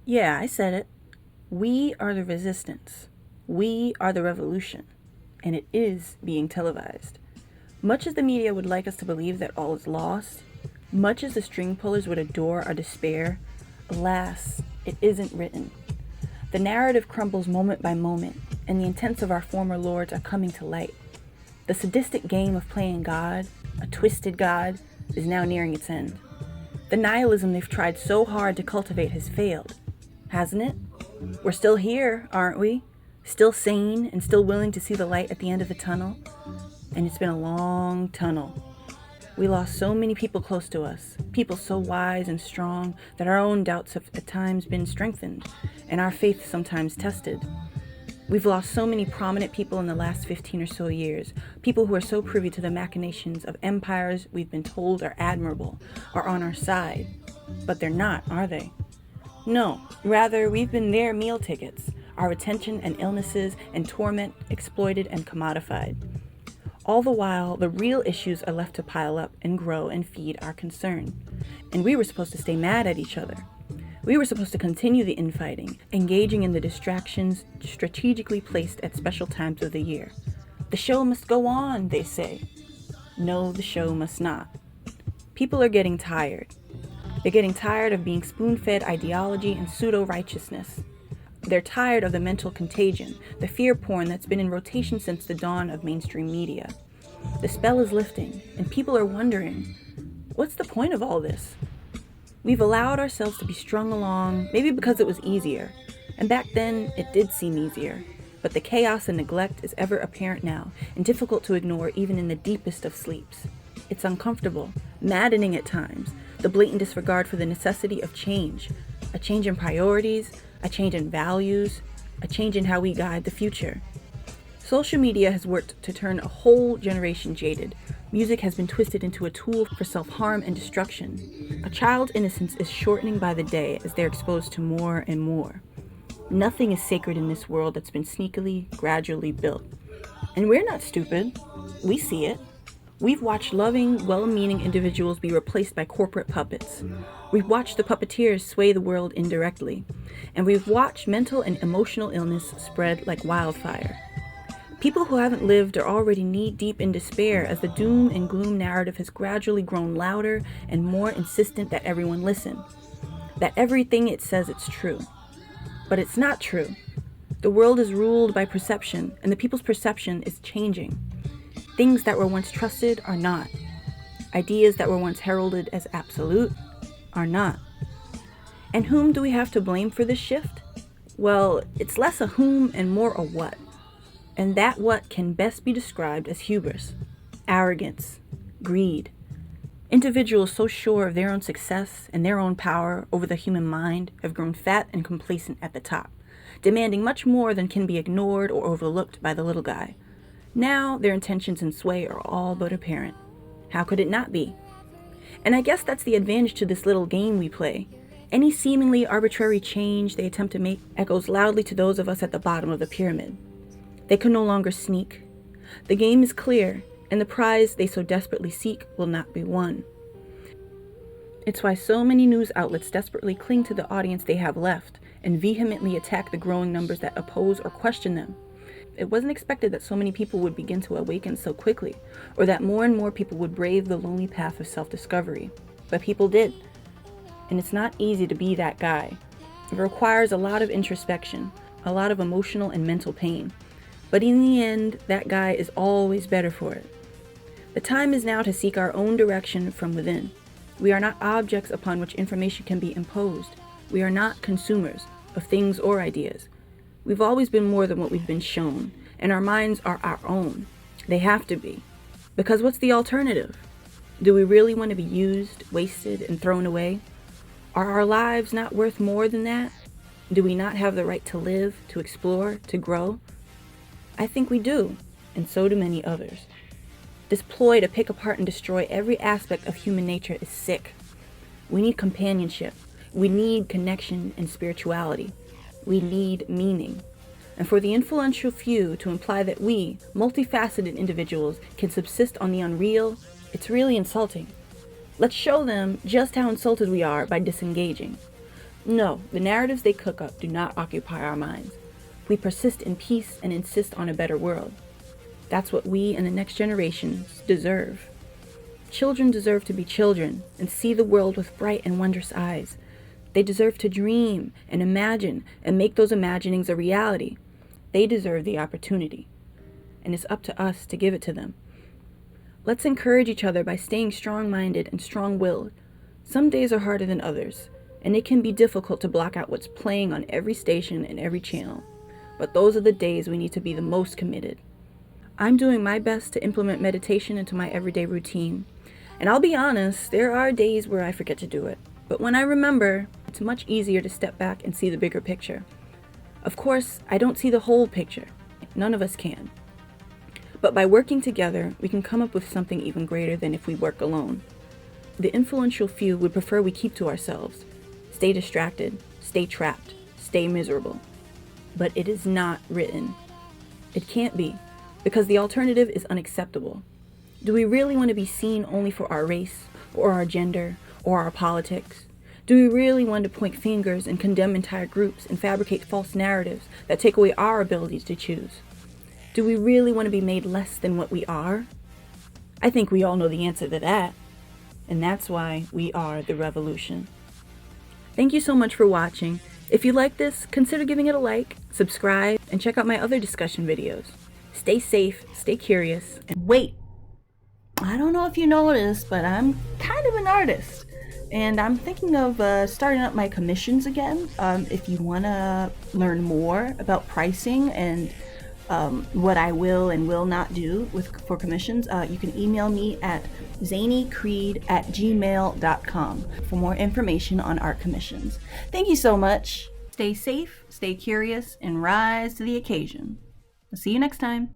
Yeah, I said it. We are the resistance. We are the revolution. And it is being televised. Much as the media would like us to believe that all is lost, much as the string pullers would adore our despair, alas, it isn't written. The narrative crumbles moment by moment, and the intents of our former lords are coming to light. The sadistic game of playing God, a twisted God, is now nearing its end. The nihilism they've tried so hard to cultivate has failed, hasn't it? We're still here, aren't we? Still sane and still willing to see the light at the end of the tunnel? And it's been a long tunnel. We lost so many people close to us, people so wise and strong that our own doubts have at times been strengthened and our faith sometimes tested. We've lost so many prominent people in the last 15 or so years, people who are so privy to the machinations of empires we've been told are admirable, are on our side. But they're not, are they? No, rather we've been their meal tickets, our attention and illnesses and torment exploited and commodified. All the while, the real issues are left to pile up and grow and feed our concern. And we were supposed to stay mad at each other. We were supposed to continue the infighting, engaging in the distractions strategically placed at special times of the year. The show must go on, they say. No, the show must not. People are getting tired. They're getting tired of being spoon-fed ideology and pseudo-righteousness. They're tired of the mental contagion, the fear porn that's been in rotation since the dawn of mainstream media. The spell is lifting, and people are wondering, what's the point of all this? We've allowed ourselves to be strung along, maybe because it was easier. And back then, it did seem easier. But the chaos and neglect is ever apparent now, and difficult to ignore even in the deepest of sleeps. It's uncomfortable, maddening at times, the blatant disregard for the necessity of change, a change in priorities, a change in values, a change in how we guide the future. Social media has worked to turn a whole generation jaded. Music has been twisted into a tool for self-harm and destruction. A child's innocence is shortening by the day as they're exposed to more and more. Nothing is sacred in this world that's been sneakily, gradually built. And we're not stupid. We see it. We've watched loving, well-meaning individuals be replaced by corporate puppets. We've watched the puppeteers sway the world indirectly. And we've watched mental and emotional illness spread like wildfire. People who haven't lived are already knee-deep in despair as the doom and gloom narrative has gradually grown louder and more insistent that everyone listen. That everything it says it's true. But it's not true. The world is ruled by perception, and the people's perception is changing. Things that were once trusted are not. Ideas that were once heralded as absolute are not. And whom do we have to blame for this shift? Well, it's less a whom and more a what. And that what can best be described as hubris, arrogance, greed. Individuals so sure of their own success and their own power over the human mind have grown fat and complacent at the top, demanding much more than can be ignored or overlooked by the little guy. Now their intentions and sway are all but apparent. How could it not be? And I guess that's the advantage to this little game we play. Any seemingly arbitrary change they attempt to make echoes loudly to those of us at the bottom of the pyramid. They can no longer sneak. The game is clear, and the prize they so desperately seek will not be won. It's why so many news outlets desperately cling to the audience they have left and vehemently attack the growing numbers that oppose or question them. It wasn't expected that so many people would begin to awaken so quickly, or that more and more people would brave the lonely path of self-discovery. But people did. And it's not easy to be that guy. It requires a lot of introspection, a lot of emotional and mental pain. But in the end, that guy is always better for it. The time is now to seek our own direction from within. We are not objects upon which information can be imposed. We are not consumers of things or ideas. We've always been more than what we've been shown, and our minds are our own. They have to be. Because what's the alternative? Do we really want to be used, wasted, and thrown away? Are our lives not worth more than that? Do we not have the right to live, to explore, to grow? I think we do, and so do many others. This ploy to pick apart and destroy every aspect of human nature is sick. We need companionship. We need connection and spirituality. We need meaning. And for the influential few to imply that we, multifaceted individuals, can subsist on the unreal, it's really insulting. Let's show them just how insulted we are by disengaging. No, the narratives they cook up do not occupy our minds. We persist in peace and insist on a better world. That's what we and the next generations deserve. Children deserve to be children and see the world with bright and wondrous eyes. They deserve to dream and imagine and make those imaginings a reality. They deserve the opportunity, and it's up to us to give it to them. Let's encourage each other by staying strong-minded and strong-willed. Some days are harder than others, and it can be difficult to block out what's playing on every station and every channel. But those are the days we need to be the most committed. I'm doing my best to implement meditation into my everyday routine. And I'll be honest, there are days where I forget to do it. But when I remember, it's much easier to step back and see the bigger picture. Of course, I don't see the whole picture. None of us can. But by working together, we can come up with something even greater than if we work alone. The influential few would prefer we keep to ourselves, stay distracted, stay trapped, stay miserable. But it is not written. It can't be, because the alternative is unacceptable. Do we really want to be seen only for our race, or our gender, or our politics? Do we really want to point fingers and condemn entire groups and fabricate false narratives that take away our abilities to choose? Do we really want to be made less than what we are? I think we all know the answer to that. And that's why we are the revolution. Thank you so much for watching. If you like this, consider giving it a like, subscribe, and check out my other discussion videos. Stay safe, stay curious, and wait! I don't know if you noticed, but I'm kind of an artist. And I'm thinking of starting up my commissions again. If you want to learn more about pricing and what I will and will not do for commissions, you can email me at zanycreed@gmail.com for more information on art commissions. Thank you so much. Stay safe, stay curious, and rise to the occasion. I'll see you next time.